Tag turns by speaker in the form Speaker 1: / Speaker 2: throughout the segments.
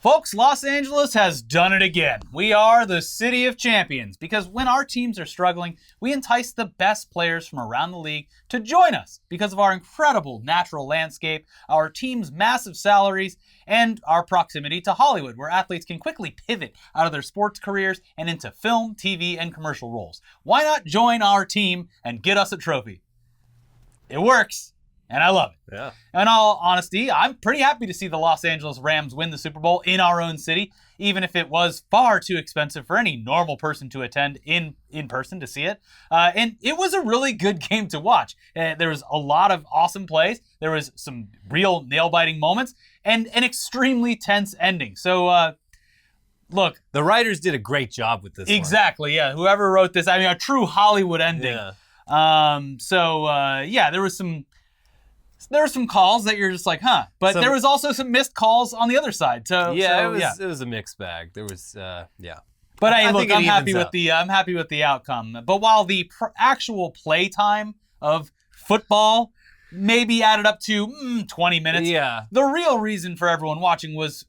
Speaker 1: Folks, Los Angeles has done it again. We are the city of champions because when our teams are struggling, we entice the best players from around the league to join us because of our incredible natural landscape, our team's massive salaries, and our proximity to Hollywood, where athletes can quickly pivot out of their sports careers and into film, TV, and commercial roles. Why not join our team and get us a trophy? It works. And I love it.
Speaker 2: Yeah.
Speaker 1: In all honesty, I'm pretty happy to see the Los Angeles Rams win the Super Bowl in our own city, even if it was far too expensive for any normal person to attend in person to see it. And it was a really good game to watch. There was a lot of awesome plays. There was some real nail-biting moments and an extremely tense ending. So, look.
Speaker 2: The writers did a great job with this
Speaker 1: Exactly, yeah. Whoever wrote this, a true Hollywood ending.
Speaker 2: Yeah.
Speaker 1: There were some calls that you're just like, huh. But there was also some missed calls on the other side.
Speaker 2: It was a mixed bag. There was,
Speaker 1: But hey, look, I'm happy with the outcome. But while the actual play time of football maybe added up to 20 minutes, the real reason for everyone watching was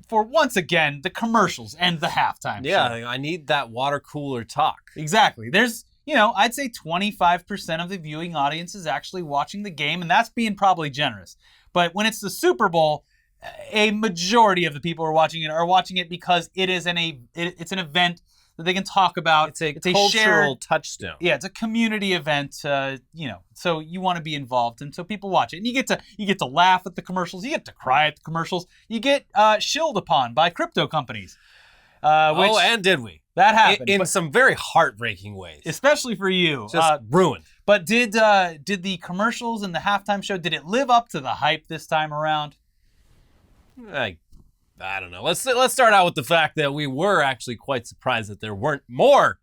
Speaker 1: for, once again, the commercials and the halftime show.
Speaker 2: I need that water cooler talk.
Speaker 1: Exactly. There's, I'd say 25% of the viewing audience is actually watching the game, and that's being probably generous. But when it's the Super Bowl, a majority of the people are watching it because it is it's an event that they can talk about.
Speaker 2: It's a cultural touchstone.
Speaker 1: Yeah, it's a community event. So you want to be involved, and so people watch it, and you get to laugh at the commercials, you get to cry at the commercials, you get shilled upon by crypto companies.
Speaker 2: And did we?
Speaker 1: That happened
Speaker 2: in some very heartbreaking ways,
Speaker 1: especially for you.
Speaker 2: Just ruined.
Speaker 1: But did the commercials and the halftime show, did it live up to the hype this time around?
Speaker 2: I don't know. Let's start out with the fact that we were actually quite surprised that there weren't more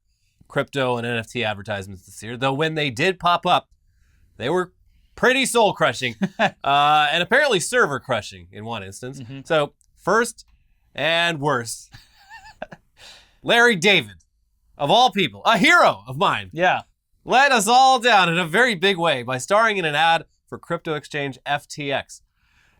Speaker 2: crypto and NFT advertisements this year. Though when they did pop up, they were pretty soul crushing, and apparently server crushing in one instance. Mm-hmm. So first and worst. Larry David, of all people, a hero of mine, let us all down in a very big way by starring in an ad for crypto exchange FTX.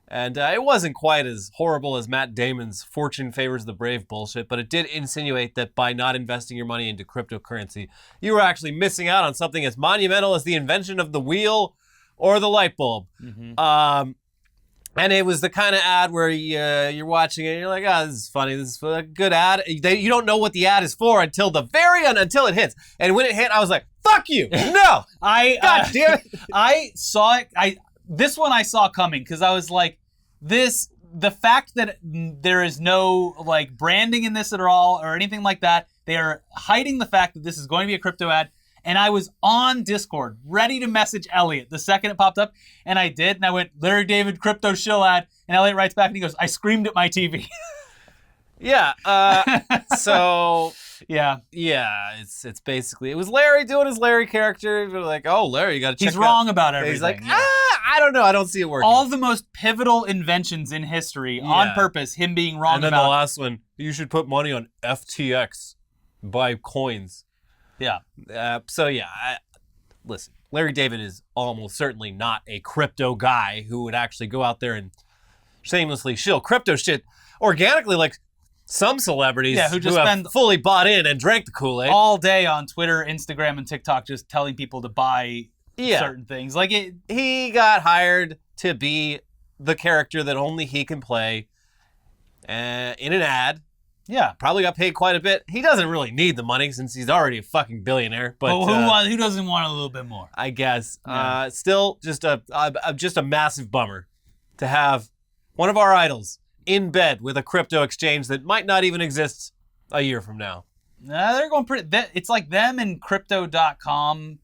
Speaker 2: And it wasn't quite as horrible as Matt Damon's fortune favors the brave bullshit, but it did insinuate that by not investing your money into cryptocurrency, you were actually missing out on something as monumental as the invention of the wheel or the light bulb. Mm-hmm. And it was the kind of ad where you're watching it and you're like, this is funny. This is a good ad. You don't know what the ad is for until the very end, until it hits. And when it hit, I was like, fuck you. No. God damn it.
Speaker 1: I saw it. This one I saw coming because I was like, the fact that there is no like branding in this at all or anything like that. They are hiding the fact that this is going to be a crypto ad. And I was on Discord, ready to message Elliot the second it popped up. And I did. And I went, Larry David crypto shill ad. And Elliot writes back and he goes, I screamed at my TV.
Speaker 2: Yeah. It's basically, it was Larry doing his Larry character. We're like, oh, Larry, you got to check
Speaker 1: He's wrong about everything.
Speaker 2: He's like, I don't know. I don't see it working.
Speaker 1: All the most pivotal inventions in history on purpose, him being wrong about.
Speaker 2: And then the last one, you should put money on FTX, buy coins.
Speaker 1: Yeah.
Speaker 2: Listen, Larry David is almost certainly not a crypto guy who would actually go out there and shamelessly shill crypto shit organically like some celebrities
Speaker 1: who just
Speaker 2: have fully bought in and drank the Kool-Aid.
Speaker 1: All day on Twitter, Instagram, and TikTok just telling people to buy certain things.
Speaker 2: He got hired to be the character that only he can play in an ad.
Speaker 1: Yeah.
Speaker 2: Probably got paid quite a bit. He doesn't really need the money since he's already a fucking billionaire. But
Speaker 1: who doesn't want a little bit more?
Speaker 2: I guess. Yeah. Still, just a massive bummer to have one of our idols in bed with a crypto exchange that might not even exist a year from now.
Speaker 1: They're going pretty. It's like them and Crypto.com.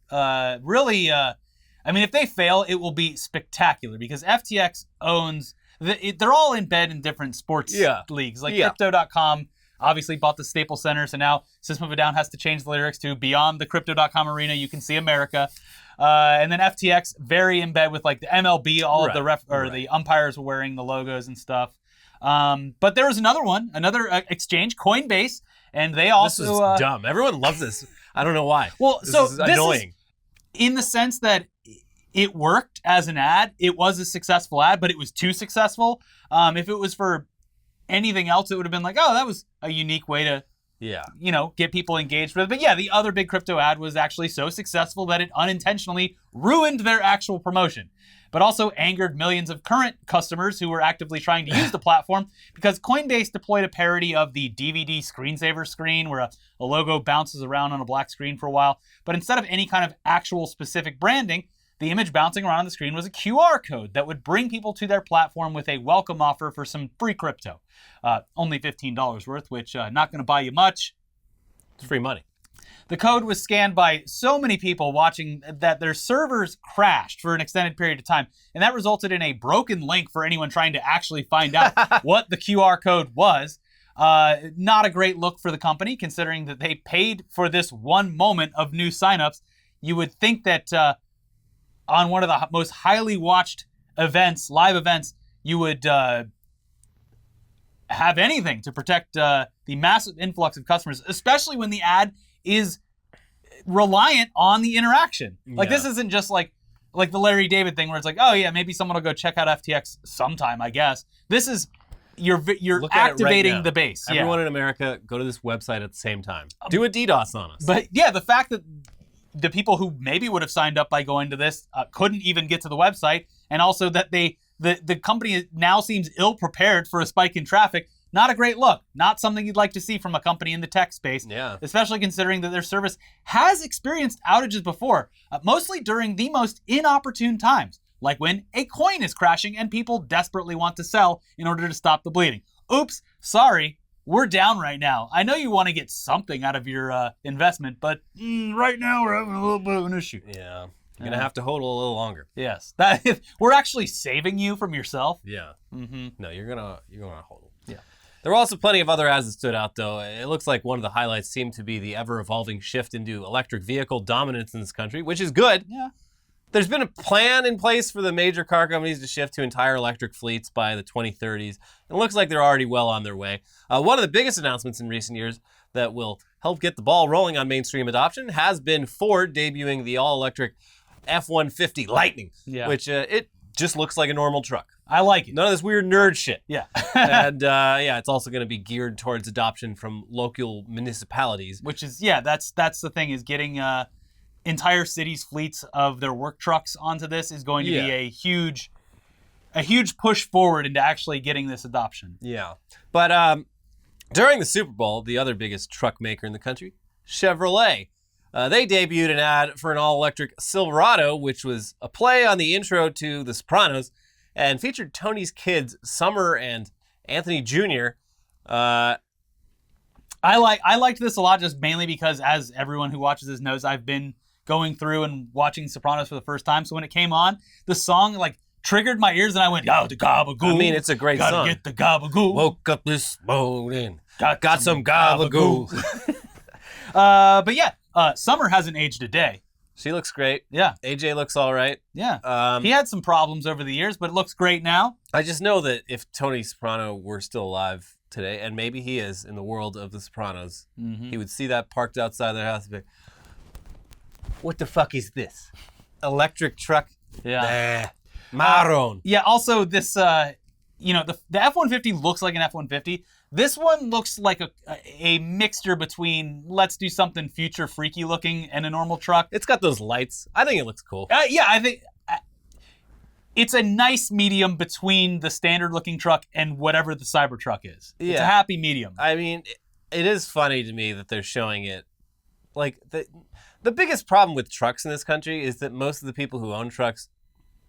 Speaker 1: Really, if they fail, it will be spectacular because FTX owns. They're all in bed in different sports leagues. Crypto.com obviously bought the Staples Center, so now System of a Down has to change the lyrics to beyond the Crypto.com arena, you can see America. And then FTX, very in bed with like the MLB, all of the umpires were wearing the logos and stuff. But there was another exchange, Coinbase, and they also...
Speaker 2: This is dumb. Everyone loves this. I don't know why.
Speaker 1: Well,
Speaker 2: this is annoying.
Speaker 1: In the sense that it worked as an ad. It was a successful ad, but it was too successful. If it was for anything else, it would have been like, oh, that was a unique way to,
Speaker 2: Yeah.
Speaker 1: get people engaged with it. But yeah, the other big crypto ad was actually so successful that it unintentionally ruined their actual promotion, but also angered millions of current customers who were actively trying to use the platform because Coinbase deployed a parody of the DVD screensaver screen where a logo bounces around on a black screen for a while. But instead of any kind of actual specific branding, the image bouncing around on the screen was a QR code that would bring people to their platform with a welcome offer for some free crypto. Only $15 worth, which not going to buy you much.
Speaker 2: It's free money.
Speaker 1: The code was scanned by so many people watching that their servers crashed for an extended period of time, and that resulted in a broken link for anyone trying to actually find out what the QR code was. Not a great look for the company, considering that they paid for this one moment of new signups. You would think that on one of the most highly watched events, live events, you would have anything to protect the massive influx of customers, especially when the ad is reliant on the interaction. Like, this isn't just like the Larry David thing where it's like, oh yeah, maybe someone will go check out FTX sometime, I guess. This is, you're activating the base.
Speaker 2: Everyone in America, go to this website at the same time. Do a DDoS on us.
Speaker 1: But yeah, the fact that the people who maybe would have signed up by going to this couldn't even get to the website, and also that the company now seems ill-prepared for a spike in traffic. Not a great look. Not something you'd like to see from a company in the tech space.
Speaker 2: Yeah.
Speaker 1: Especially considering that their service has experienced outages before, mostly during the most inopportune times, like when a coin is crashing and people desperately want to sell in order to stop the bleeding. Oops, sorry, we're down right now. I know you want to get something out of your investment, but right now we're having a little bit of an issue.
Speaker 2: Yeah. You're going to have to hold a little longer.
Speaker 1: Yes. We're actually saving you from yourself.
Speaker 2: Yeah. Mm-hmm. No, you're gonna hold.
Speaker 1: Yeah.
Speaker 2: There were also plenty of other ads that stood out, though. It looks like one of the highlights seemed to be the ever-evolving shift into electric vehicle dominance in this country, which is good.
Speaker 1: Yeah.
Speaker 2: There's been a plan in place for the major car companies to shift to entire electric fleets by the 2030s. It looks like they're already well on their way. One of the biggest announcements in recent years that will help get the ball rolling on mainstream adoption has been Ford debuting the all-electric F-150 Lightning, which it just looks like a normal truck.
Speaker 1: I like it.
Speaker 2: None of this weird nerd shit.
Speaker 1: Yeah.
Speaker 2: And it's also going to be geared towards adoption from local municipalities.
Speaker 1: Which is, that's the thing, is getting entire cities' fleets of their work trucks onto this is going to be a huge push forward into actually getting this adoption.
Speaker 2: Yeah. But during the Super Bowl, the other biggest truck maker in the country, Chevrolet, they debuted an ad for an all-electric Silverado, which was a play on the intro to The Sopranos, and featured Tony's kids, Summer and Anthony Jr.
Speaker 1: I liked this a lot, just mainly because, as everyone who watches this knows, I've been going through and watching Sopranos for the first time. So when it came on, the song triggered my ears, and I went, "Yo, the gabagoo!"
Speaker 2: I mean, it's a great song.
Speaker 1: Gotta get the gabagoo.
Speaker 2: Woke up this morning, got some gabagoo.
Speaker 1: But yeah, Summer hasn't aged a day.
Speaker 2: She looks great.
Speaker 1: Yeah.
Speaker 2: AJ looks all right.
Speaker 1: Yeah. He had some problems over the years, but it looks great now.
Speaker 2: I just know that if Tony Soprano were still alive today, and maybe he is in the world of The Sopranos, he would see that parked outside their house and be like, what the fuck is this? Electric truck?
Speaker 1: Yeah.
Speaker 2: Maroon.
Speaker 1: Yeah, also this, the F-150 looks like an F-150. This one looks like a mixture between let's do something future freaky looking and a normal truck.
Speaker 2: It's got those lights. I think it looks cool.
Speaker 1: I think it's a nice medium between the standard looking truck and whatever the Cybertruck is. Yeah. It's a happy medium.
Speaker 2: I mean, it is funny to me that they're showing it. Like, the biggest problem with trucks in this country is that most of the people who own trucks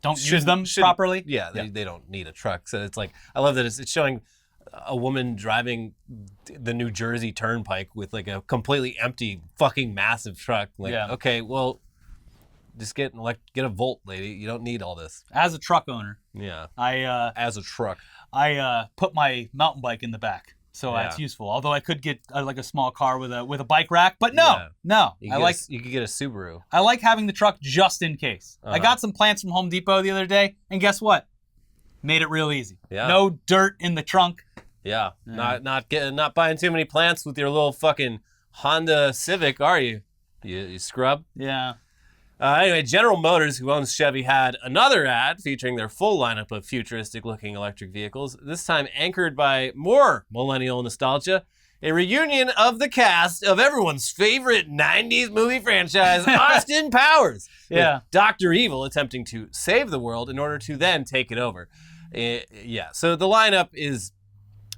Speaker 1: don't use them properly.
Speaker 2: Yeah, they don't need a truck. So it's like, I love that it's showing a woman driving the New Jersey Turnpike with like a completely empty fucking massive truck. Like, okay, well, just get a Volt, lady. You don't need all this.
Speaker 1: As a truck owner,
Speaker 2: as a truck,
Speaker 1: I put my mountain bike in the back, so it's useful. Although I could get a small car with a bike rack, but no.
Speaker 2: You could get a Subaru.
Speaker 1: I like having the truck just in case. I got some plants from Home Depot the other day, and guess what? Made it real easy. Yeah. No dirt in the trunk.
Speaker 2: Yeah. Not buying too many plants with your little fucking Honda Civic, are you? You scrub?
Speaker 1: Yeah.
Speaker 2: Anyway, General Motors, who owns Chevy, had another ad featuring their full lineup of futuristic-looking electric vehicles, this time anchored by more millennial nostalgia, a reunion of the cast of everyone's favorite 90s movie franchise, Austin Powers,
Speaker 1: Yeah.
Speaker 2: with Dr. Evil attempting to save the world in order to then take it over. Yeah, so the lineup is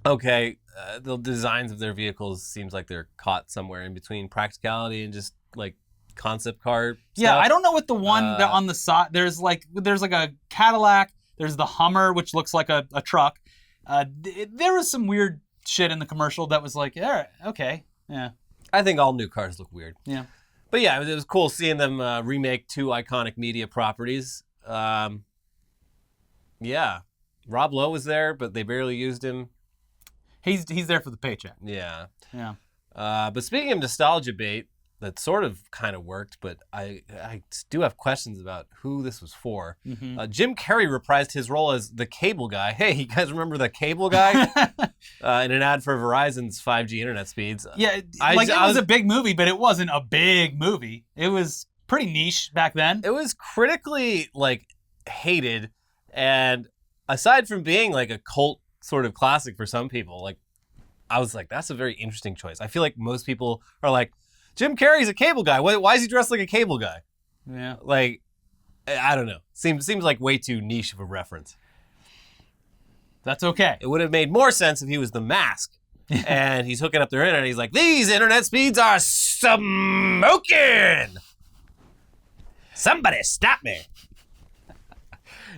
Speaker 2: okay. The designs of their vehicles seems like they're caught somewhere in between practicality and just like concept car
Speaker 1: Yeah,
Speaker 2: stuff.
Speaker 1: I don't know what the one that on the side. There's like a Cadillac. There's the Hummer, which looks like a truck. There was some weird shit in the commercial that was like, yeah, okay, yeah.
Speaker 2: I think all new cars look weird.
Speaker 1: Yeah.
Speaker 2: But yeah, it was cool seeing them remake two iconic media properties. Yeah, Rob Lowe was there, but they barely used him.
Speaker 1: He's there for the paycheck.
Speaker 2: Yeah.
Speaker 1: Yeah.
Speaker 2: But speaking of nostalgia bait, that sort of kind of worked, but I do have questions about who this was for.
Speaker 1: Mm-hmm.
Speaker 2: Jim Carrey reprised his role as the cable guy. Hey, you guys remember the cable guy? In an ad for Verizon's 5G internet speeds.
Speaker 1: Yeah, it was a big movie, but it wasn't a big movie. It was pretty niche back then.
Speaker 2: It was critically like hated, and aside from being like a cult sort of classic for some people, like I was like, that's a very interesting choice. I feel like most people are like, Jim Carrey's a cable guy. Why is he dressed like a cable guy?
Speaker 1: Yeah.
Speaker 2: Like, I don't know. Seems like way too niche of a reference.
Speaker 1: That's okay.
Speaker 2: It would have made more sense if he was the Mask, and he's hooking up their internet. He's like, these internet speeds are smoking. Somebody stop me.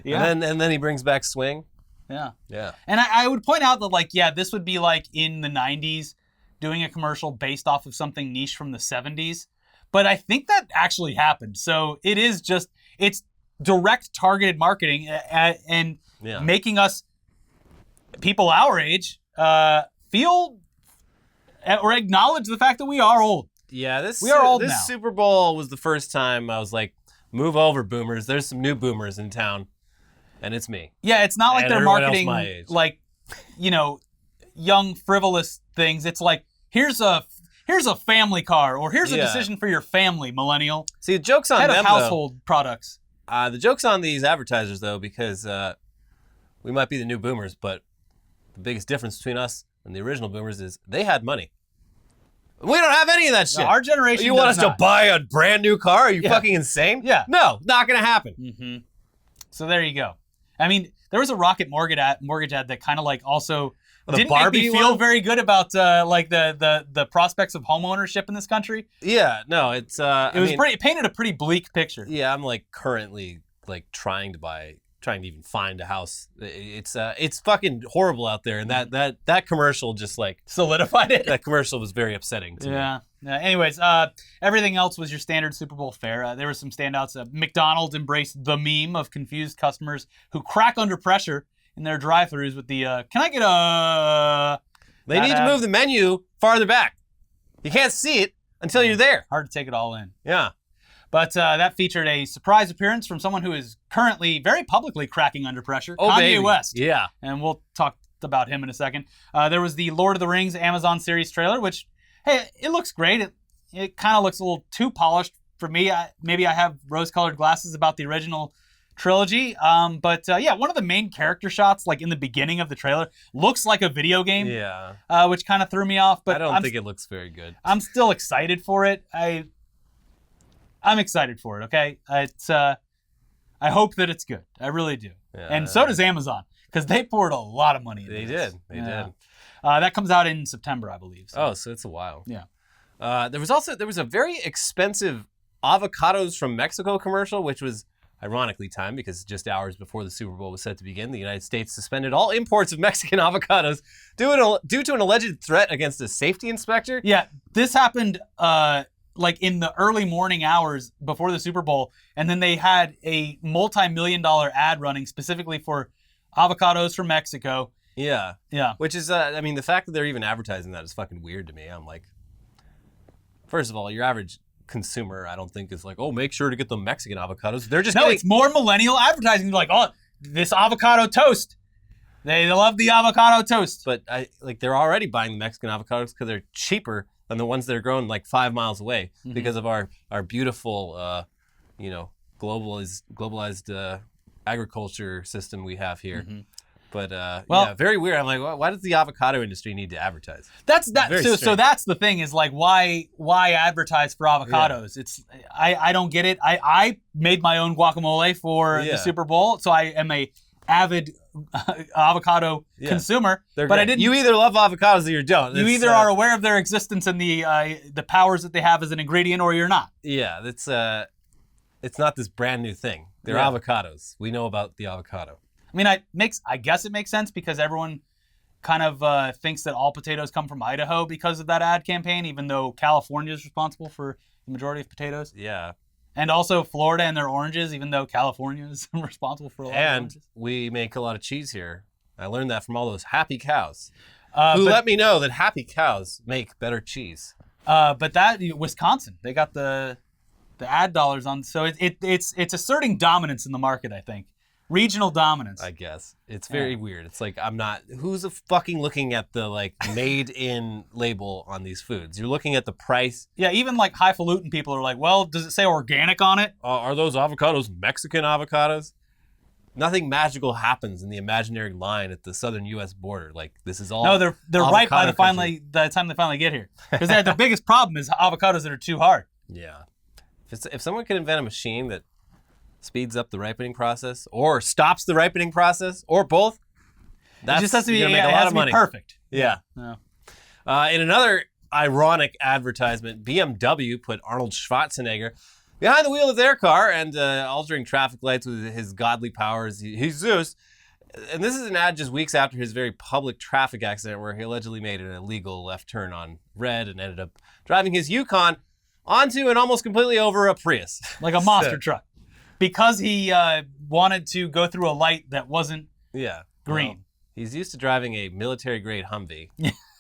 Speaker 1: Yeah.
Speaker 2: And then he brings back Swing.
Speaker 1: Yeah.
Speaker 2: Yeah.
Speaker 1: And I would point out that, like, yeah, this would be like in the 90s doing a commercial based off of something niche from the 70s. But I think that actually happened. So it is just, it's direct targeted marketing and making us, people our age, feel or acknowledge the fact that we are old.
Speaker 2: Yeah,
Speaker 1: we are old
Speaker 2: this
Speaker 1: now.
Speaker 2: Super Bowl was the first time I was like, move over, boomers. There's some new boomers in town, and it's me.
Speaker 1: Yeah, it's not like
Speaker 2: And
Speaker 1: they're
Speaker 2: everyone
Speaker 1: marketing
Speaker 2: else my age.
Speaker 1: like, young frivolous things. It's like, here's a family car, or here's a decision for your family, millennial.
Speaker 2: See, the joke's on
Speaker 1: Head
Speaker 2: them,
Speaker 1: of household products.
Speaker 2: The joke's on these advertisers, though, because we might be the new boomers, but the biggest difference between us and the original boomers is they had money. We don't have any of that shit.
Speaker 1: No, our generation
Speaker 2: You want us
Speaker 1: does not.
Speaker 2: to buy a brand new car? Are you fucking insane?
Speaker 1: Yeah.
Speaker 2: No, not going to happen.
Speaker 1: Mm-hmm. So there you go. I mean, there was a Rocket mortgage ad that kind of like also didn't
Speaker 2: Barbie
Speaker 1: make me feel
Speaker 2: one?
Speaker 1: very good about like the prospects of home ownership in this country.
Speaker 2: Yeah, no, it's...
Speaker 1: It painted a pretty bleak picture.
Speaker 2: Yeah, I'm like currently like trying to even find a house. It's fucking horrible out there, and that commercial just like
Speaker 1: solidified it.
Speaker 2: That commercial was very upsetting to me.
Speaker 1: Anyways, everything else was your standard Super Bowl fare. There were some standouts. McDonald's embraced the meme of confused customers who crack under pressure in their drive-thrus with the "Can I get a?"
Speaker 2: They need to move the menu farther back. You can't see it until you're there.
Speaker 1: Hard to take it all in.
Speaker 2: Yeah.
Speaker 1: But that featured a surprise appearance from someone who is currently very publicly cracking under pressure,
Speaker 2: Oh,
Speaker 1: Kanye
Speaker 2: baby.
Speaker 1: West.
Speaker 2: Yeah.
Speaker 1: And we'll talk about him in a second. There was the Lord of the Rings Amazon series trailer, which, hey, it looks great. It kind of looks a little too polished for me. Maybe I have rose-colored glasses about the original trilogy. But one of the main character shots, like in the beginning of the trailer, looks like a video game.
Speaker 2: Yeah.
Speaker 1: Which kind of threw me off. But
Speaker 2: I don't think it looks very good.
Speaker 1: I'm still excited for it. I'm excited for it, okay? I hope that it's good. I really do.
Speaker 2: Yeah.
Speaker 1: And so does Amazon, because they poured a lot of money into
Speaker 2: They
Speaker 1: this.
Speaker 2: did. They did.
Speaker 1: That comes out in September, I believe.
Speaker 2: So it's a while.
Speaker 1: Yeah.
Speaker 2: There was a very expensive avocados from Mexico commercial, which was ironically timed because just hours before the Super Bowl was set to begin, the United States suspended all imports of Mexican avocados due to an alleged threat against a safety inspector.
Speaker 1: Yeah, this happened like in the early morning hours before the Super Bowl, and then they had a multi-million-dollar ad running specifically for avocados from Mexico.
Speaker 2: Yeah.
Speaker 1: Yeah.
Speaker 2: Which is, the fact that they're even advertising that is fucking weird to me. I'm like, first of all, your average consumer, I don't think is like, oh, make sure to get the Mexican avocados. They're just
Speaker 1: it's more millennial advertising. Like, oh, this avocado toast. They love the avocado toast.
Speaker 2: But they're already buying the Mexican avocados because they're cheaper than the ones that are grown like 5 miles away because of our beautiful globalized agriculture system we have here.
Speaker 1: Mhm.
Speaker 2: But
Speaker 1: Well-
Speaker 2: yeah, very weird. I'm like, why does the avocado industry need to advertise?
Speaker 1: That's that.
Speaker 2: Very
Speaker 1: So
Speaker 2: strange.
Speaker 1: that's the thing is like why advertise for avocados? It's I don't get it. I made my own guacamole for
Speaker 2: Yeah.
Speaker 1: the Super Bowl, so I am a avid avocado consumer.
Speaker 2: They're
Speaker 1: but I
Speaker 2: great.
Speaker 1: didn't.
Speaker 2: You either love avocados or you don't.
Speaker 1: You either are aware of their existence and the powers that they have as an ingredient, or you're not.
Speaker 2: Yeah, it's not this brand new thing. They're
Speaker 1: Yeah.
Speaker 2: avocados. We know about the avocado.
Speaker 1: I mean, I guess it makes sense because everyone kind of thinks that all potatoes come from Idaho because of that ad campaign, even though California is responsible for the majority of potatoes.
Speaker 2: Yeah.
Speaker 1: And also Florida and their oranges, even though California is responsible for a lot of
Speaker 2: And
Speaker 1: oranges.
Speaker 2: we make a lot of cheese here. I learned that from all those happy cows
Speaker 1: but
Speaker 2: who let me know that happy cows make better cheese.
Speaker 1: that Wisconsin, they got the ad dollars on, so it's asserting dominance in the market. I think regional dominance.
Speaker 2: I guess. It's very weird. It's like, who's fucking looking at the made in label on these foods? You're looking at the price.
Speaker 1: Yeah, even like highfalutin people are like, well, does it say organic on it?
Speaker 2: Are those avocados Mexican avocados? Nothing magical happens in the imaginary line at the southern U.S. border. Like, this is all.
Speaker 1: No, they're right by
Speaker 2: avocado country.
Speaker 1: the time they finally get here. Because the biggest problem is avocados that are too hard.
Speaker 2: Yeah. If someone could invent a machine that speeds up the ripening process or stops the ripening process or both,
Speaker 1: It just has to be,
Speaker 2: you're gonna
Speaker 1: it
Speaker 2: make a lot
Speaker 1: has
Speaker 2: of
Speaker 1: to be
Speaker 2: money.
Speaker 1: perfect.
Speaker 2: Yeah.
Speaker 1: No.
Speaker 2: In another ironic advertisement, BMW put Arnold Schwarzenegger behind the wheel of their car and altering traffic lights with his godly powers. He's Zeus. And this is an ad just weeks after his very public traffic accident where he allegedly made an illegal left turn on red and ended up driving his Yukon onto and almost completely over a Prius.
Speaker 1: Like a monster truck. Because he wanted to go through a light that wasn't
Speaker 2: Yeah.
Speaker 1: green.
Speaker 2: Well, he's used to driving a military-grade Humvee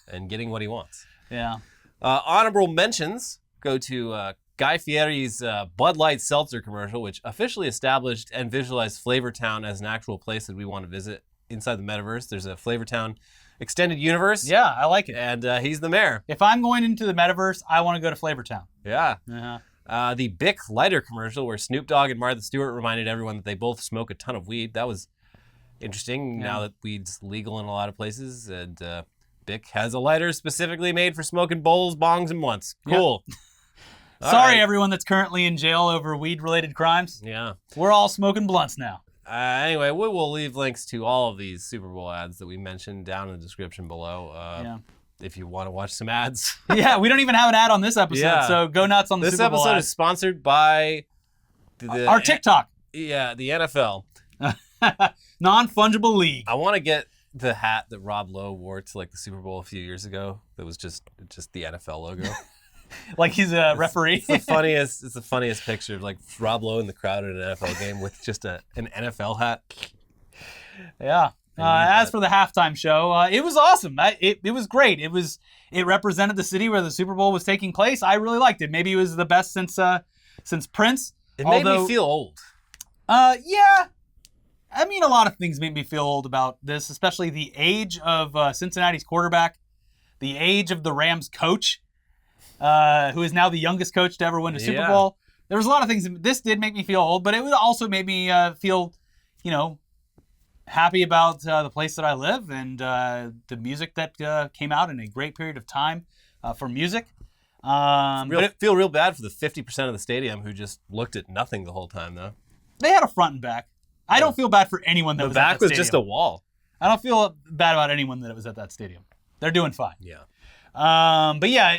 Speaker 2: and getting what he wants.
Speaker 1: Yeah.
Speaker 2: Honorable mentions go to Guy Fieri's Bud Light Seltzer commercial, which officially established and visualized Flavortown as an actual place that we want to visit inside the metaverse. There's a Flavortown extended universe.
Speaker 1: Yeah, I like it.
Speaker 2: And he's the mayor.
Speaker 1: If I'm going into the metaverse, I want to go to Flavortown.
Speaker 2: Yeah.
Speaker 1: Uh-huh.
Speaker 2: The Bic lighter commercial where Snoop Dogg and Martha Stewart reminded everyone that they both smoke a ton of weed. That was interesting now that weed's legal in a lot of places. And Bic has a lighter specifically made for smoking bowls, bongs, and blunts. Cool. All
Speaker 1: Sorry,
Speaker 2: right.
Speaker 1: everyone that's currently in jail over weed-related crimes.
Speaker 2: Yeah.
Speaker 1: We're all smoking blunts now.
Speaker 2: Anyway, we will leave links to all of these Super Bowl ads that we mentioned down in the description below. If you want to watch some ads.
Speaker 1: Yeah, we don't even have an ad on this episode,
Speaker 2: Yeah.
Speaker 1: so go nuts on the
Speaker 2: This
Speaker 1: Super Bowl
Speaker 2: episode
Speaker 1: ads.
Speaker 2: is sponsored by
Speaker 1: Our TikTok.
Speaker 2: the NFL.
Speaker 1: Non-fungible league.
Speaker 2: I want to get the hat that Rob Lowe wore to the Super Bowl a few years ago. That was just the NFL logo.
Speaker 1: Like he's a referee.
Speaker 2: It's the funniest picture of Rob Lowe in the crowd at an NFL game with just an NFL hat.
Speaker 1: Yeah. As for the halftime show, it was awesome. It was great. It represented the city where the Super Bowl was taking place. I really liked it. Maybe it was the best since Prince.
Speaker 2: It made me feel old.
Speaker 1: Yeah. I mean, a lot of things made me feel old about this, especially the age of Cincinnati's quarterback, the age of the Rams coach, who is now the youngest coach to ever win a Super Bowl. There was a lot of things. This did make me feel old, but it also made me feel, happy about the place that I live and the music that came out in a great period of time for music.
Speaker 2: Feel real bad for the 50% of the stadium who just looked at nothing the whole time, though.
Speaker 1: They had a front and back. I don't feel bad for anyone that was at that
Speaker 2: back was
Speaker 1: stadium.
Speaker 2: just a wall.
Speaker 1: I don't feel bad about anyone that was at that stadium. They're doing fine.
Speaker 2: Yeah.
Speaker 1: But yeah,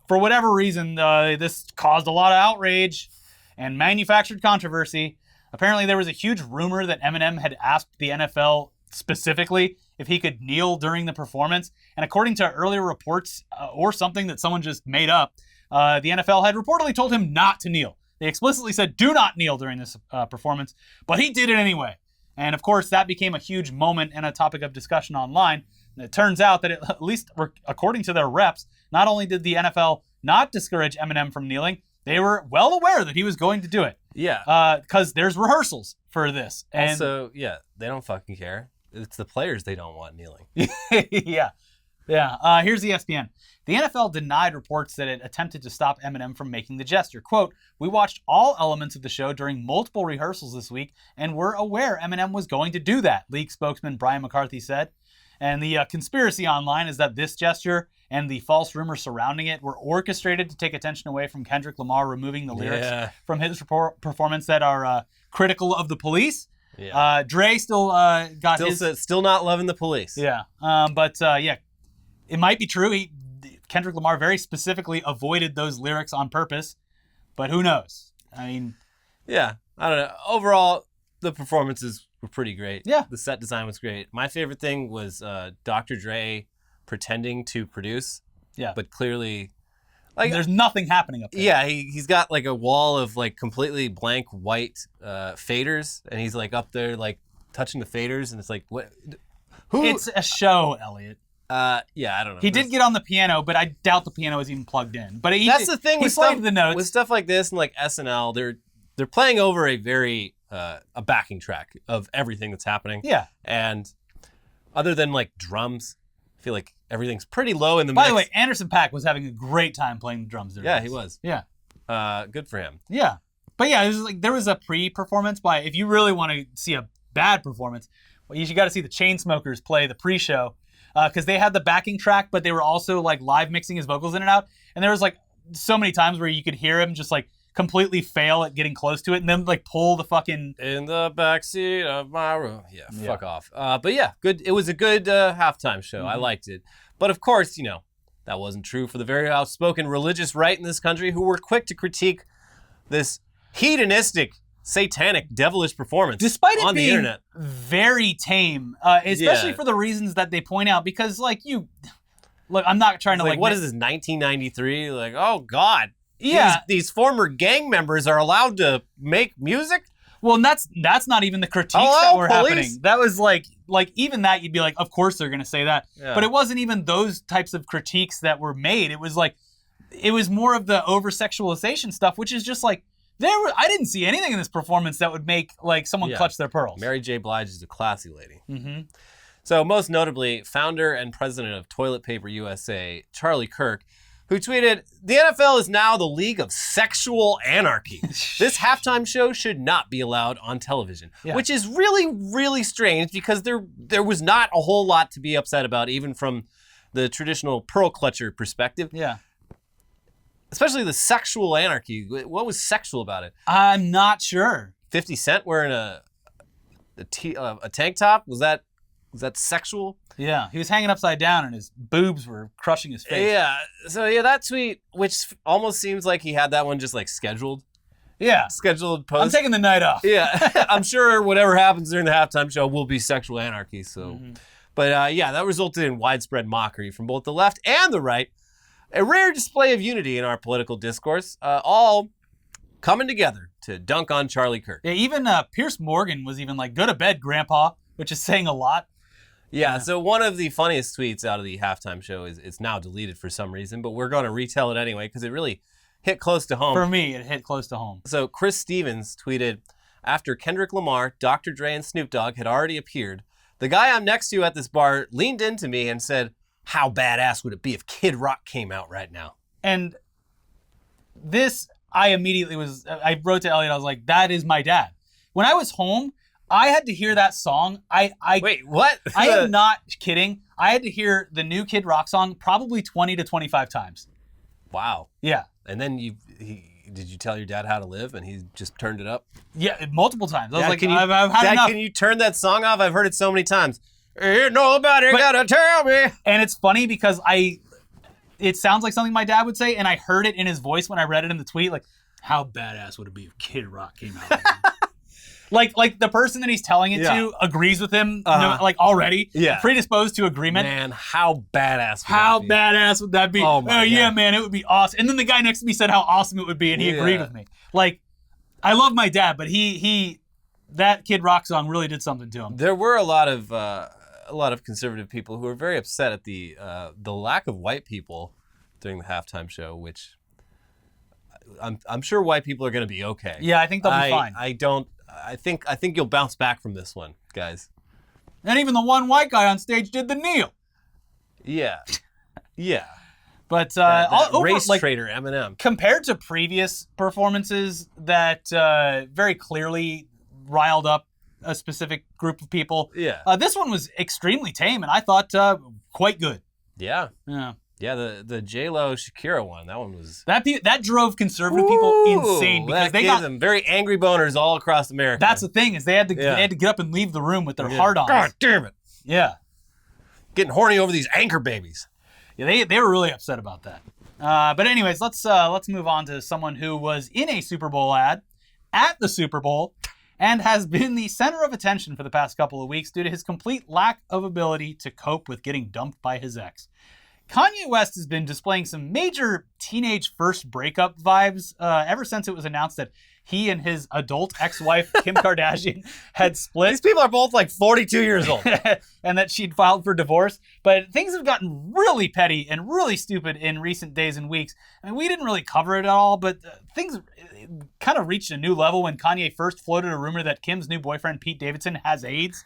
Speaker 1: for whatever reason, this caused a lot of outrage and manufactured controversy. Apparently, there was a huge rumor that Eminem had asked the NFL specifically if he could kneel during the performance. And according to earlier reports, or something that someone just made up, the NFL had reportedly told him not to kneel. They explicitly said, do not kneel during this performance, but he did it anyway. And of course, that became a huge moment and a topic of discussion online. And it turns out that, at least according to their reps, not only did the NFL not discourage Eminem from kneeling, they were well aware that he was going to do it.
Speaker 2: Yeah.
Speaker 1: Because there's rehearsals for this. And
Speaker 2: also, they don't fucking care. It's the players they don't want kneeling.
Speaker 1: yeah. Yeah. Here's ESPN. The NFL denied reports that it attempted to stop Eminem from making the gesture. Quote, "We watched all elements of the show during multiple rehearsals this week and were aware Eminem was going to do that," league spokesman Brian McCarthy said. And the conspiracy online is that this gesture and the false rumors surrounding it were orchestrated to take attention away from Kendrick Lamar removing the lyrics from his performance that are critical of the police. Yeah. Dre still got
Speaker 2: still not loving the police.
Speaker 1: Yeah. But it might be true. Kendrick Lamar very specifically avoided those lyrics on purpose, but who knows? I mean,
Speaker 2: yeah, I don't know. Overall, the performances were pretty great.
Speaker 1: Yeah.
Speaker 2: The set design was great. My favorite thing was Dr. Dre pretending to produce.
Speaker 1: Yeah.
Speaker 2: But clearly, like,
Speaker 1: there's nothing happening up there.
Speaker 2: Yeah, he's got like a wall of like completely blank white faders, and he's like up there like touching the faders, and it's like, what? Who?
Speaker 1: It's a show, Elliot.
Speaker 2: Yeah, I don't know.
Speaker 1: He did get on the piano, but I doubt the piano was even plugged in. But
Speaker 2: that's the thing with
Speaker 1: played the notes.
Speaker 2: With stuff like this and like SNL, they're playing over a very a backing track of everything that's happening.
Speaker 1: Yeah.
Speaker 2: And other than like drums, I feel like everything's pretty low in the mix.
Speaker 1: By the way, Anderson .Paak was having a great time playing the drums there.
Speaker 2: Yeah, he was.
Speaker 1: Yeah.
Speaker 2: Good for him.
Speaker 1: Yeah. But yeah, there was a pre-performance if you really want to see a bad performance, well, you got to see the Chainsmokers play the pre-show. Because they had the backing track, but they were also like live mixing his vocals in and out. And there was like so many times where you could hear him just like completely fail at getting close to it and then like pull the fucking...
Speaker 2: In the backseat of my room. Yeah, fuck off. But yeah, good. It was a good halftime show. Mm-hmm. I liked it. But of course, that wasn't true for the very outspoken religious right in this country who were quick to critique this hedonistic, satanic, devilish performance
Speaker 1: despite it
Speaker 2: on
Speaker 1: being
Speaker 2: the internet.
Speaker 1: Very tame, especially for the reasons that they point out. Because look, I'm not trying to
Speaker 2: what is this, 1993? Like, oh God,
Speaker 1: yeah,
Speaker 2: these former gang members are allowed to make music.
Speaker 1: Well, and that's not even the critiques that were happening. That was like even that you'd be like, of course they're gonna say that, but it wasn't even those types of critiques that were made. It was more of the over sexualization stuff, which is just like. I didn't see anything in this performance that would make like someone clutch their pearls.
Speaker 2: Mary J. Blige is a classy lady.
Speaker 1: Mm-hmm.
Speaker 2: So most notably, founder and president of Toilet Paper USA, Charlie Kirk, who tweeted, "The NFL is now the league of sexual anarchy. This halftime show should not be allowed on television," which is really, really strange because there was not a whole lot to be upset about, even from the traditional pearl clutcher perspective.
Speaker 1: Yeah.
Speaker 2: Especially the sexual anarchy. What was sexual about it?
Speaker 1: I'm not sure.
Speaker 2: 50 Cent wearing a tank top? Was that sexual?
Speaker 1: Yeah, he was hanging upside down and his boobs were crushing his face.
Speaker 2: Yeah, so that tweet, which almost seems like he had that one just like scheduled.
Speaker 1: Yeah.
Speaker 2: Scheduled post.
Speaker 1: I'm taking the night off.
Speaker 2: Yeah, I'm sure whatever happens during the halftime show will be sexual anarchy. So, But that resulted in widespread mockery from both the left and the right. A rare display of unity in our political discourse, all coming together to dunk on Charlie Kirk.
Speaker 1: Yeah, even Pierce Morgan was even like, "Go to bed, Grandpa," which is saying a lot.
Speaker 2: Yeah, so one of the funniest tweets out of the halftime show it's now deleted for some reason, but we're going to retell it anyway because it really hit close to home.
Speaker 1: For me, it hit close to home.
Speaker 2: So Chris Stevens tweeted, "After Kendrick Lamar, Dr. Dre, and Snoop Dogg had already appeared, the guy I'm next to at this bar leaned into me and said, 'How badass would it be if Kid Rock came out right now?'"
Speaker 1: And this, I wrote to Elliot, I was like, that is my dad. When I was home, I had to hear that song.
Speaker 2: Wait, what?
Speaker 1: I am not kidding. I had to hear the new Kid Rock song probably 20 to 25 times.
Speaker 2: Wow.
Speaker 1: Yeah.
Speaker 2: And then did you tell your dad how to live and he just turned it up?
Speaker 1: Yeah, multiple times. I was like,
Speaker 2: I've
Speaker 1: had enough.
Speaker 2: Can you turn that song off? I've heard it so many times. Nobody gotta tell me.
Speaker 1: And it's funny because it sounds like something my dad would say, and I heard it in his voice when I read it in the tweet. Like, how badass would it be if Kid Rock came out? like the person that he's telling it to agrees with him, already. Yeah. Predisposed to agreement.
Speaker 2: Man, how badass
Speaker 1: would that be? Oh yeah, man, it would be awesome. And then the guy next to me said how awesome it would be, and he agreed with me. Like, I love my dad, but that Kid Rock song really did something to him.
Speaker 2: There were a lot of conservative people who were very upset at the lack of white people during the halftime show, which I'm sure white people are going to be okay.
Speaker 1: Yeah, I think they'll be fine.
Speaker 2: I think you'll bounce back from this one, guys.
Speaker 1: And even the one white guy on stage did the kneel.
Speaker 2: Yeah. Yeah.
Speaker 1: But
Speaker 2: That
Speaker 1: over,
Speaker 2: race
Speaker 1: like,
Speaker 2: trader Eminem.
Speaker 1: compared to previous performances that very clearly riled up a specific group of people,
Speaker 2: Yeah.
Speaker 1: This one was extremely tame, and I thought quite good.
Speaker 2: Yeah.
Speaker 1: Yeah.
Speaker 2: Yeah, the J-Lo Shakira one, that one was...
Speaker 1: That drove conservative people insane because
Speaker 2: they got them very angry boners all across America.
Speaker 1: That's the thing, is they had to get up and leave the room with their hard-ons.
Speaker 2: God damn it.
Speaker 1: Yeah.
Speaker 2: Getting horny over these anchor babies.
Speaker 1: Yeah, they were really upset about that. But anyways, let's move on to someone who was in a Super Bowl ad at the Super Bowl and has been the center of attention for the past couple of weeks due to his complete lack of ability to cope with getting dumped by his ex. Kanye West has been displaying some major teenage first breakup vibes ever since it was announced that he and his adult ex-wife, Kim Kardashian, had split.
Speaker 2: These people are both like 42 years old.
Speaker 1: And that she'd filed for divorce. But things have gotten really petty and really stupid in recent days and weeks. I mean, we didn't really cover it at all, but things kind of reached a new level when Kanye first floated a rumor that Kim's new boyfriend, Pete Davidson, has AIDS.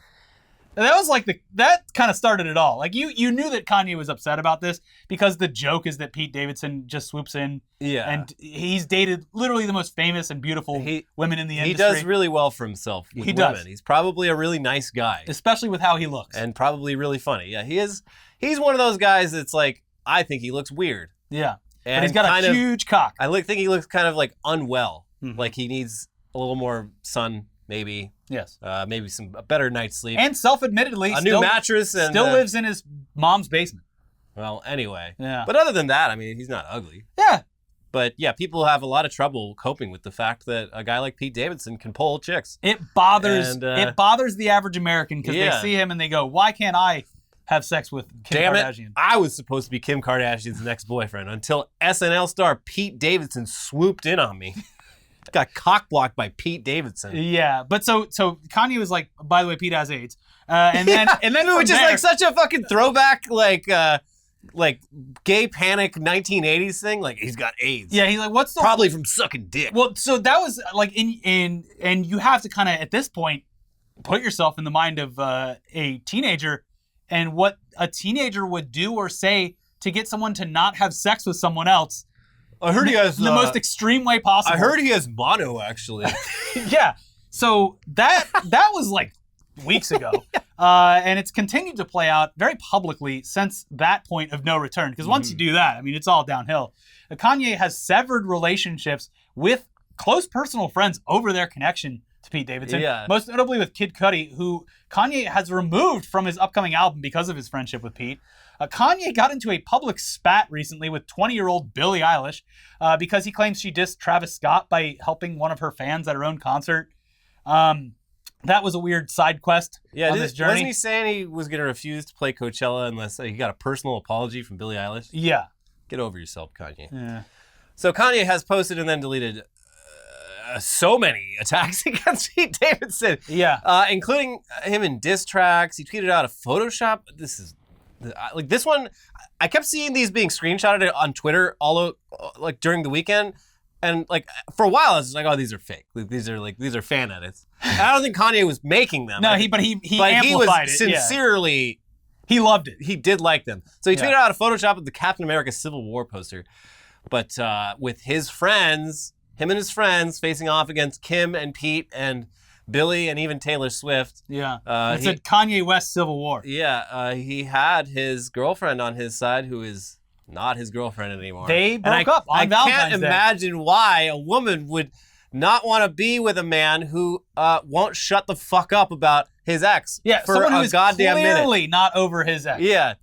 Speaker 1: That was like that kind of started it all. Like you knew that Kanye was upset about this because the joke is that Pete Davidson just swoops in.
Speaker 2: Yeah.
Speaker 1: And he's dated literally the most famous and beautiful women in the industry.
Speaker 2: He does really well for himself with women.
Speaker 1: Does.
Speaker 2: He's probably a really nice guy.
Speaker 1: Especially with how he looks.
Speaker 2: And probably really funny. Yeah, he is. He's one of those guys that's like, I think he looks weird.
Speaker 1: Yeah.
Speaker 2: And
Speaker 1: but he's got a huge cock.
Speaker 2: I think he looks kind of like unwell.
Speaker 1: Mm-hmm.
Speaker 2: Like he needs a little more sun, maybe.
Speaker 1: Yes.
Speaker 2: Maybe a better night's sleep.
Speaker 1: And self-admittedly,
Speaker 2: new mattress. And
Speaker 1: still lives in his mom's basement.
Speaker 2: Well, anyway.
Speaker 1: Yeah.
Speaker 2: But other than that, I mean, he's not ugly.
Speaker 1: Yeah.
Speaker 2: But yeah, people have a lot of trouble coping with the fact that a guy like Pete Davidson can pull chicks.
Speaker 1: It bothers the average American because they see him and they go, "Why can't I have sex with Kim Kardashian?"
Speaker 2: I was supposed to be Kim Kardashian's next boyfriend until SNL star Pete Davidson swooped in on me. Got cock blocked by Pete Davidson.
Speaker 1: Yeah, but so Kanye was like, "By the way, Pete has AIDS," and then
Speaker 2: which is like such a fucking throwback, like gay panic 1980s thing. Like he's got AIDS.
Speaker 1: Yeah, he's like, "What's the
Speaker 2: probably from sucking dick?"
Speaker 1: Well, so that was like and you have to kind of at this point put yourself in the mind of a teenager and what a teenager would do or say to get someone to not have sex with someone else.
Speaker 2: I heard he has
Speaker 1: the most extreme way possible.
Speaker 2: I heard he has mono, actually.
Speaker 1: Yeah. So that was like weeks ago. And it's continued to play out very publicly since that point of no return. Because once you do that, I mean, it's all downhill. Kanye has severed relationships with close personal friends over their connection to Pete Davidson.
Speaker 2: Yeah.
Speaker 1: Most notably with Kid Cudi, who Kanye has removed from his upcoming album because of his friendship with Pete. Kanye got into a public spat recently with 20-year-old Billie Eilish because he claims she dissed Travis Scott by helping one of her fans at her own concert. That was a weird side quest on this journey.
Speaker 2: Wasn't he saying he was going to refuse to play Coachella unless he got a personal apology from Billie Eilish?
Speaker 1: Yeah.
Speaker 2: Get over yourself, Kanye.
Speaker 1: Yeah.
Speaker 2: So Kanye has posted and then deleted so many attacks against Pete Davidson.
Speaker 1: Yeah.
Speaker 2: Including him in diss tracks. He tweeted out a Photoshop. This one, I kept seeing these being screenshotted on Twitter like during the weekend, and like for a while I was just like, oh, these are fake. Like, these are fan edits. I don't think Kanye was making them.
Speaker 1: No, he amplified
Speaker 2: it. Sincerely,
Speaker 1: he loved it.
Speaker 2: He did like them. So he tweeted out a Photoshop of the Captain America Civil War poster, but with his friends, him and his friends facing off against Kim and Pete and Billy and even Taylor Swift.
Speaker 1: Yeah. It said Kanye West Civil War.
Speaker 2: Yeah. He had his girlfriend on his side who is not his girlfriend anymore.
Speaker 1: They broke up on Valentine's Day.
Speaker 2: I can't imagine why a woman would not want to be with a man who won't shut the fuck up about his ex for a goddamn minute.
Speaker 1: Clearly not over his ex.
Speaker 2: Yeah.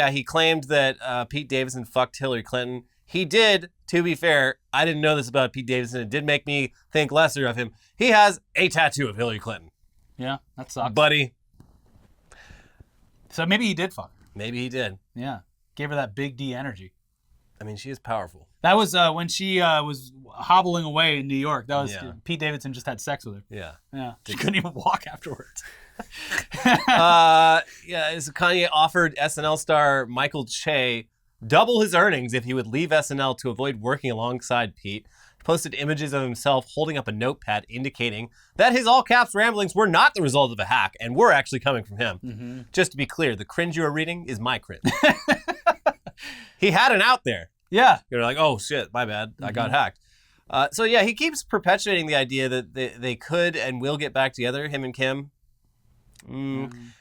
Speaker 2: He claimed that Pete Davidson fucked Hillary Clinton. He did, to be fair. I didn't know this about Pete Davidson. It did make me think lesser of him. He has a tattoo of Hillary Clinton.
Speaker 1: Yeah, that sucks.
Speaker 2: Buddy.
Speaker 1: So maybe he did fuck her.
Speaker 2: Maybe he did.
Speaker 1: Yeah. Gave her that big D energy.
Speaker 2: I mean, she is powerful.
Speaker 1: That was when she was hobbling away in New York. That was Pete Davidson just had sex with her.
Speaker 2: Yeah.
Speaker 1: Yeah. She couldn't even walk afterwards.
Speaker 2: So Kanye offered SNL star Michael Che double his earnings if he would leave SNL to avoid working alongside Pete. He posted images of himself holding up a notepad indicating that his all-caps ramblings were not the result of a hack and were actually coming from him.
Speaker 1: Mm-hmm.
Speaker 2: Just to be clear, the cringe you are reading is my cringe. He had an out there.
Speaker 1: Yeah.
Speaker 2: You're like, oh shit, my bad, I got hacked. So yeah, he keeps perpetuating the idea that they could and will get back together, him and Kim.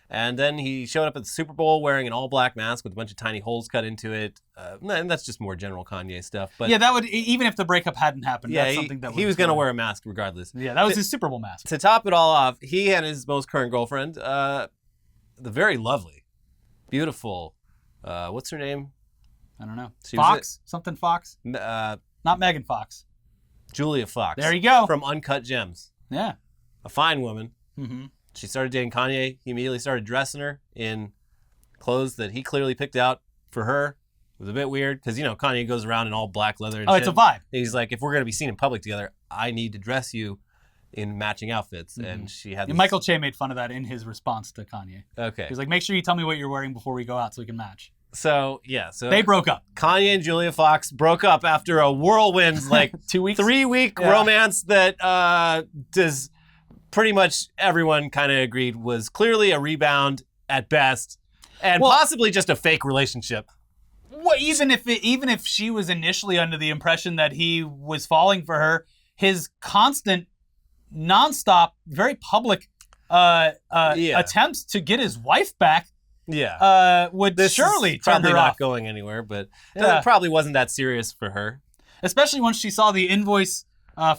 Speaker 2: And then he showed up at the Super Bowl wearing an all-black mask with a bunch of tiny holes cut into it. And that's just more general Kanye stuff. But
Speaker 1: yeah, that would, even if the breakup hadn't happened,
Speaker 2: yeah,
Speaker 1: that's something that
Speaker 2: he was going to wear a mask regardless.
Speaker 1: Yeah, that was his Super Bowl mask.
Speaker 2: To top it all off, he and his most current girlfriend, the very lovely, beautiful, what's her name?
Speaker 1: I don't know.
Speaker 2: She
Speaker 1: Fox? Something Fox?
Speaker 2: Not
Speaker 1: Megan Fox.
Speaker 2: Julia Fox.
Speaker 1: There you go.
Speaker 2: From Uncut Gems.
Speaker 1: Yeah.
Speaker 2: A fine woman.
Speaker 1: Mm-hmm.
Speaker 2: She started dating Kanye. He immediately started dressing her in clothes that he clearly picked out for her. It was a bit weird because, Kanye goes around in all black leather and shit.
Speaker 1: It's a vibe.
Speaker 2: He's like, if we're going to be seen in public together, I need to dress you in matching outfits. Mm-hmm. And she had this...
Speaker 1: Michael Che made fun of that in his response to Kanye.
Speaker 2: Okay.
Speaker 1: He's like, make sure you tell me what you're wearing before we go out so we can match.
Speaker 2: So, yeah. So
Speaker 1: they broke up.
Speaker 2: Kanye and Julia Fox broke up after a whirlwind,
Speaker 1: 2 weeks?
Speaker 2: 3-week romance that does... pretty much everyone kind of agreed was clearly a rebound at best, and possibly just a fake relationship.
Speaker 1: Well, even if she was initially under the impression that he was falling for her, his constant, nonstop, very public attempts to get his wife back, would surely turn
Speaker 2: probably
Speaker 1: her
Speaker 2: not
Speaker 1: off.
Speaker 2: Going anywhere, but it probably wasn't that serious for her.
Speaker 1: Especially once she saw the invoice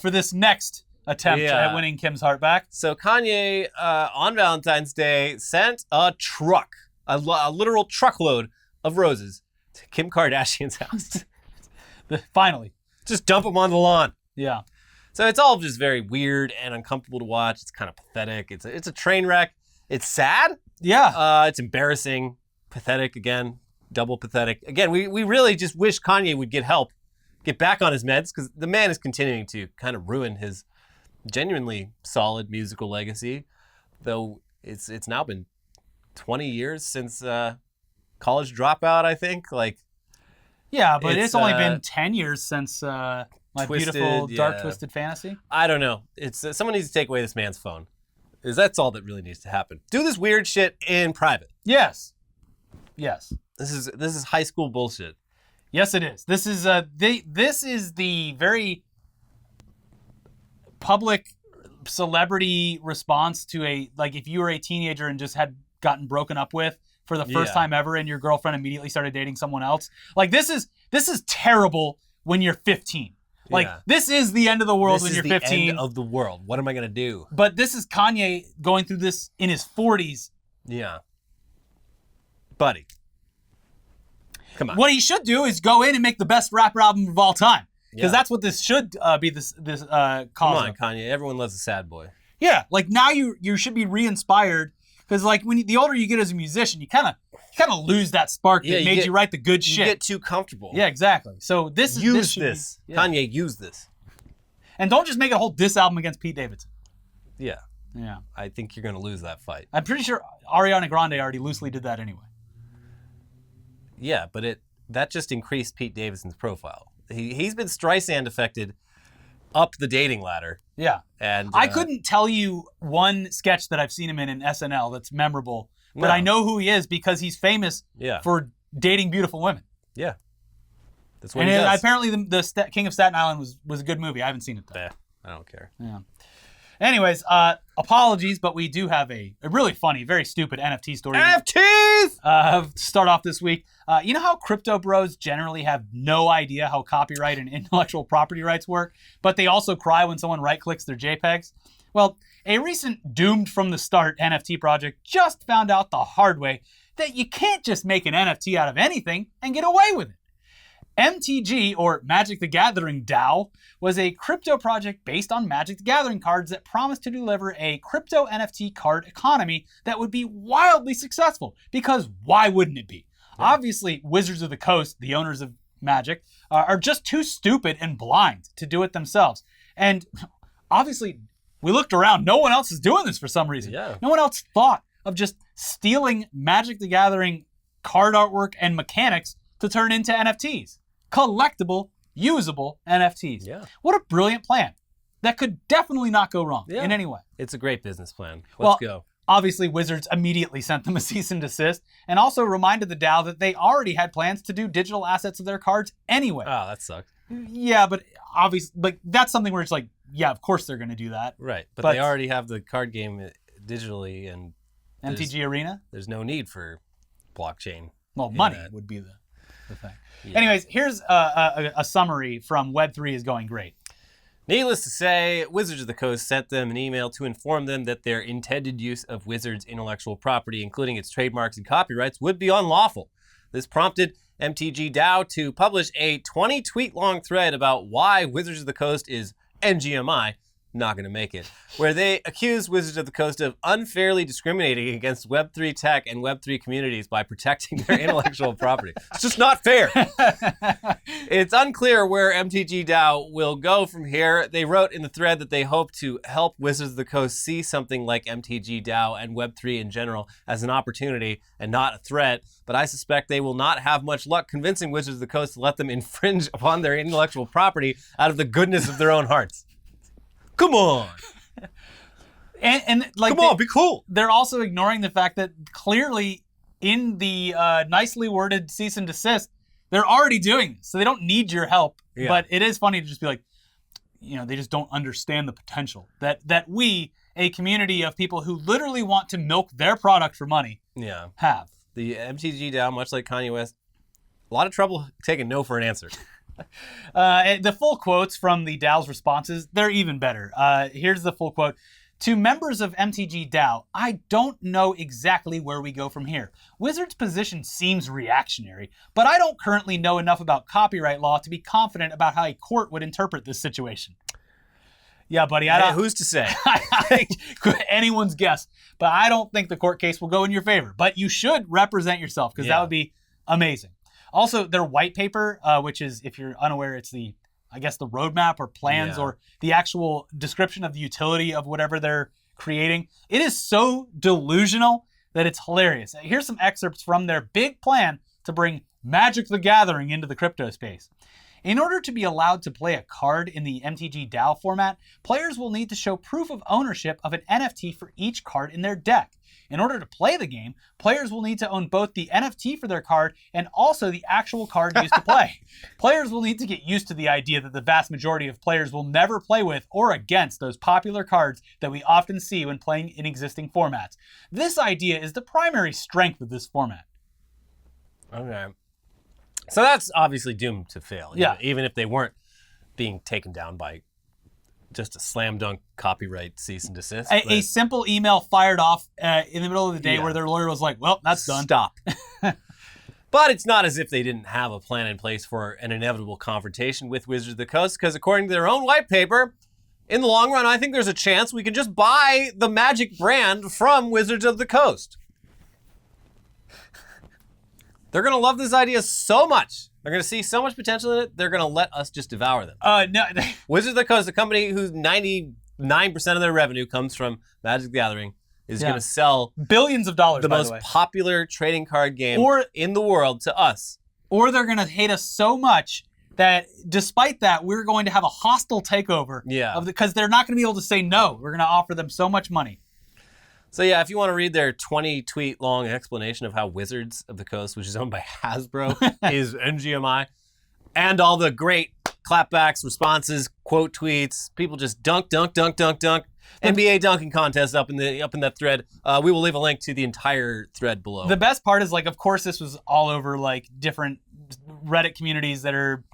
Speaker 1: for this next attempt at winning Kim's heart back.
Speaker 2: So Kanye, on Valentine's Day, sent a truck, a literal truckload of roses to Kim Kardashian's house.
Speaker 1: Finally.
Speaker 2: Just dump them on the lawn.
Speaker 1: Yeah.
Speaker 2: So it's all just very weird and uncomfortable to watch. It's kind of pathetic. It's a train wreck. It's sad.
Speaker 1: Yeah.
Speaker 2: It's embarrassing. Pathetic again. Double pathetic. Again, we really just wish Kanye would get help, get back on his meds, because the man is continuing to kind of ruin his genuinely solid musical legacy, though it's now been 20 years since College Dropout, I think.
Speaker 1: Yeah, but it's only been 10 years since My Beautiful Dark Twisted Fantasy.
Speaker 2: I don't know. It's someone needs to take away this man's phone. That's all that really needs to happen. Do this weird shit in private.
Speaker 1: Yes.
Speaker 2: This is high school bullshit.
Speaker 1: Yes, it is. This is the very public celebrity response to if you were a teenager and just had gotten broken up with for the first time ever and your girlfriend immediately started dating someone else. This is terrible when you're 15. This is the end of the world when you're 15.
Speaker 2: This is the end of the world. What am I going to do?
Speaker 1: But this is Kanye going through this in his 40s.
Speaker 2: Yeah. Buddy. Come on.
Speaker 1: What he should do is go in and make the best rap album of all time. Because that's what this should be. This cause.
Speaker 2: Come on, Kanye. Everyone loves a sad boy.
Speaker 1: Yeah, now you should be re-inspired. Because when the older you get as a musician, you kind of lose that spark that made you write the good shit.
Speaker 2: You get too comfortable.
Speaker 1: Yeah, exactly. So
Speaker 2: use this. Kanye, use this.
Speaker 1: And don't just make a whole diss album against Pete Davidson.
Speaker 2: Yeah.
Speaker 1: Yeah.
Speaker 2: I think you're going to lose that fight.
Speaker 1: I'm pretty sure Ariana Grande already loosely did that anyway.
Speaker 2: Yeah, but that just increased Pete Davidson's profile. He's been Streisand affected up the dating ladder.
Speaker 1: Yeah.
Speaker 2: And
Speaker 1: I couldn't tell you one sketch that I've seen him in SNL that's memorable, but I know who he is because he's famous for dating beautiful women.
Speaker 2: Yeah. That's what he does.
Speaker 1: Apparently the King of Staten Island was a good movie. I haven't seen it though.
Speaker 2: I don't care.
Speaker 1: Yeah. Anyways, apologies, but we do have a really funny, very stupid NFT story.
Speaker 2: NFTs!
Speaker 1: To start off this week. You know how crypto bros generally have no idea how copyright and intellectual property rights work, but they also cry when someone right-clicks their JPEGs? Well, a recent doomed from the start NFT project just found out the hard way that you can't just make an NFT out of anything and get away with it. MtG, or Magic the Gathering DAO, was a crypto project based on Magic the Gathering cards that promised to deliver a crypto NFT card economy that would be wildly successful. Because why wouldn't it be? Yeah. Obviously, Wizards of the Coast, the owners of Magic, are just too stupid and blind to do it themselves. And obviously, we looked around. No one else is doing this for some reason.
Speaker 2: Yeah.
Speaker 1: No one else thought of just stealing Magic the Gathering card artwork and mechanics to turn into NFTs. Collectible usable NFTs.
Speaker 2: Yeah.
Speaker 1: What a brilliant plan. That could definitely not go wrong in any way.
Speaker 2: It's a great business plan. Let's go.
Speaker 1: Obviously, Wizards immediately sent them a cease and desist and also reminded the DAO that they already had plans to do digital assets of their cards anyway.
Speaker 2: Oh, that sucks.
Speaker 1: Yeah, but obviously, like, that's something where it's like, yeah, of course they're going to do that.
Speaker 2: But they already have the card game digitally, and
Speaker 1: MTG Arena?
Speaker 2: There's no need for blockchain.
Speaker 1: Well, money would be the thing. Yeah. Anyways, here's a summary from Web3 is going great.
Speaker 2: Needless to say, Wizards of the Coast sent them an email to inform them that their intended use of Wizards' intellectual property, including its trademarks and copyrights, would be unlawful. This prompted MTG DAO to publish a 20-tweet-long thread about why Wizards of the Coast is NGMI, not going to make it, where they accused Wizards of the Coast of unfairly discriminating against Web3 tech and Web3 communities by protecting their intellectual property. It's just not fair. It's unclear where MTG DAO will go from here. They wrote in the thread that they hope to help Wizards of the Coast see something like MTG DAO and Web3 in general as an opportunity and not a threat, but I suspect they will not have much luck convincing Wizards of the Coast to let them infringe upon their intellectual property out of the goodness of their own hearts. Come on.
Speaker 1: And like,
Speaker 2: come on, be cool.
Speaker 1: They're also ignoring the fact that clearly in the nicely worded cease and desist, they're already doing this. So they don't need your help. Yeah. But it is funny to just be like, they just don't understand the potential that we, a community of people who literally want to milk their product for money, have.
Speaker 2: The MTG DAO, much like Kanye West, a lot of trouble taking no for an answer.
Speaker 1: The full quotes from the DAO's responses, they're even better. Here's the full quote. To members of MTG DAO, I don't know exactly where we go from here. Wizards' position seems reactionary, but I don't currently know enough about copyright law to be confident about how a court would interpret this situation. Yeah, buddy.
Speaker 2: Who's to say?
Speaker 1: Anyone's guess. But I don't think the court case will go in your favor. But you should represent yourself, because that would be amazing. Also, their white paper, which is, if you're unaware, it's the roadmap or plans or the actual description of the utility of whatever they're creating. It is so delusional that it's hilarious. Here's some excerpts from their big plan to bring Magic the Gathering into the crypto space. In order to be allowed to play a card in the MTG DAO format, players will need to show proof of ownership of an NFT for each card in their deck. In order to play the game, players will need to own both the NFT for their card and also the actual card used to play. Players will need to get used to the idea that the vast majority of players will never play with or against those popular cards that we often see when playing in existing formats. This idea is the primary strength of this format.
Speaker 2: Okay. So that's obviously doomed to fail.
Speaker 1: Yeah.
Speaker 2: Even if they weren't being taken down by just a slam dunk copyright cease and desist.
Speaker 1: A simple email fired off in the middle of the day where their lawyer was like, well, that's done.
Speaker 2: Stop. But it's not as if they didn't have a plan in place for an inevitable confrontation with Wizards of the Coast, because according to their own white paper, in the long run, I think there's a chance we can just buy the Magic brand from Wizards of the Coast. They're going to love this idea so much. They're going to see so much potential in it, they're going to let us just devour them.
Speaker 1: No.
Speaker 2: Wizards of the Coast, a company whose 99% of their revenue comes from Magic the Gathering, is going to sell
Speaker 1: billions of dollars,
Speaker 2: the most popular trading card game in the world to us.
Speaker 1: Or they're going to hate us so much that despite that, we're going to have a hostile takeover. Because they're not going to be able to say no. We're going to offer them so much money.
Speaker 2: So yeah, if you want to read their 20-tweet long explanation of how Wizards of the Coast, which is owned by Hasbro, is NGMI, and all the clapbacks, responses, quote tweets, people just dunk, NBA dunking contest up in that thread. We will leave a link to the entire thread below.
Speaker 1: The best part is, like, of course, this was all over like different Reddit communities that are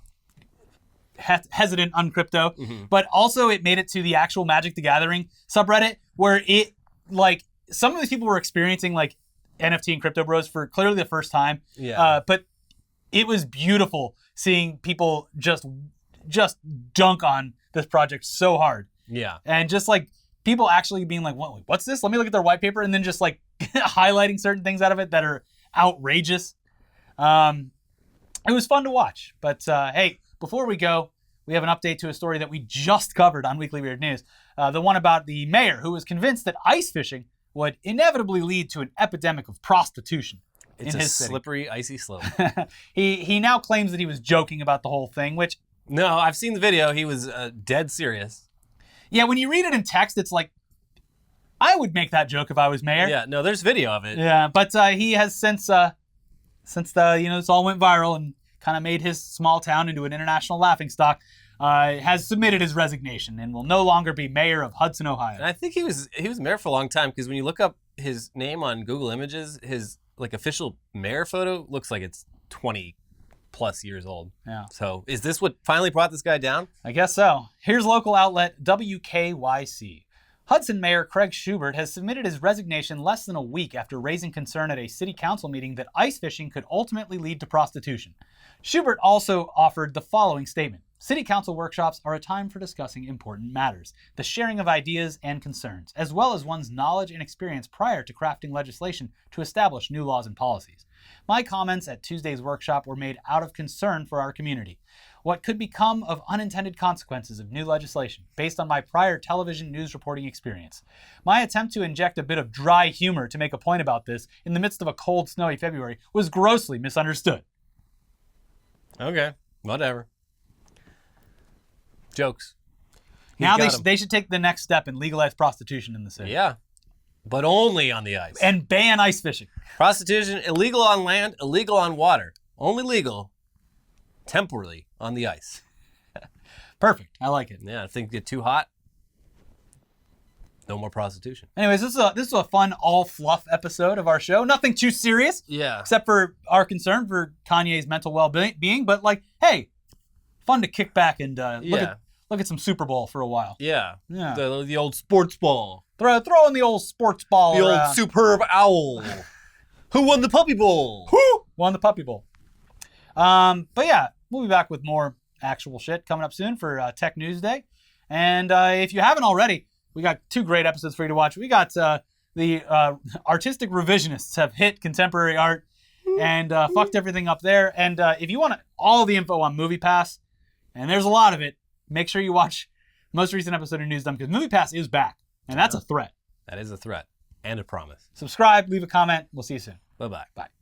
Speaker 1: hesitant on crypto, but also it made it to the actual Magic the Gathering subreddit, where it, like, some of these people were experiencing like NFT and crypto bros for clearly the first time. But it was beautiful seeing people just dunk on this project so hard. And just like people actually being like, what's this? Let me look at their white paper, and then just like highlighting certain things out of it that are outrageous. It was fun to watch. But hey, before we go, we have an update to a story that we just covered on Weekly Weird News. The one about the mayor who was convinced that ice fishing would inevitably lead to an epidemic of prostitution in his city.
Speaker 2: Slippery, icy slope.
Speaker 1: He now claims that he was joking about the whole thing, which
Speaker 2: No, I've seen the video. He was dead serious.
Speaker 1: Yeah, when you read it in text, it's like, I would make that joke if I was mayor.
Speaker 2: Yeah, no, there's video of it.
Speaker 1: Yeah, but he has since this all went viral and kind of made his small town into an international laughingstock, has submitted his resignation and will no longer be mayor of Hudson, Ohio.
Speaker 2: And I think he was mayor for a long time, because when you look up his name on Google Images, his official mayor photo looks like it's 20 plus years old.
Speaker 1: Yeah.
Speaker 2: So is this what finally brought this guy down?
Speaker 1: I guess so. Here's local outlet WKYC. Hudson Mayor Craig Schubert has submitted his resignation less than a week after raising concern at a city council meeting that ice fishing could ultimately lead to prostitution. Schubert also offered the following statement. City council workshops are a time for discussing important matters, the sharing of ideas and concerns, as well as one's knowledge and experience prior to crafting legislation to establish new laws and policies. My comments at Tuesday's workshop were made out of concern for our community. What could become of unintended consequences of new legislation, based on my prior television news reporting experience. My attempt to inject a bit of dry humor to make a point about this in the midst of a cold, snowy February was grossly misunderstood.
Speaker 2: Okay, whatever. Jokes.
Speaker 1: Now they should take the next step and legalize prostitution in the city.
Speaker 2: Yeah, but only on the ice.
Speaker 1: And ban ice fishing.
Speaker 2: Prostitution, illegal on land, illegal on water. Only legal temporarily on the ice.
Speaker 1: Perfect. I like it.
Speaker 2: Yeah, if things get too hot, no more prostitution.
Speaker 1: Anyways, this is a fun all fluff episode of our show. Nothing too serious.
Speaker 2: Yeah.
Speaker 1: Except for our concern for Kanye's mental well-being. But like, hey, fun to kick back and look at some Super Bowl for a while.
Speaker 2: Yeah.
Speaker 1: Yeah.
Speaker 2: The old sports ball.
Speaker 1: Throw in the old sports ball.
Speaker 2: The old superb owl. Who won the Puppy Bowl?
Speaker 1: Who won the Puppy Bowl? But yeah, we'll be back with more actual shit coming up soon for Tech News Day. And if you haven't already, we got 2 great episodes for you to watch. We got the artistic revisionists have hit contemporary art and fucked everything up there. And if you want all the info on MoviePass, and there's a lot of it, make sure you watch the most recent episode of News Dump, because MoviePass is back, and that's a threat.
Speaker 2: That is a threat and a promise.
Speaker 1: Subscribe, leave a comment. We'll see you soon.
Speaker 2: Bye-bye.
Speaker 1: Bye.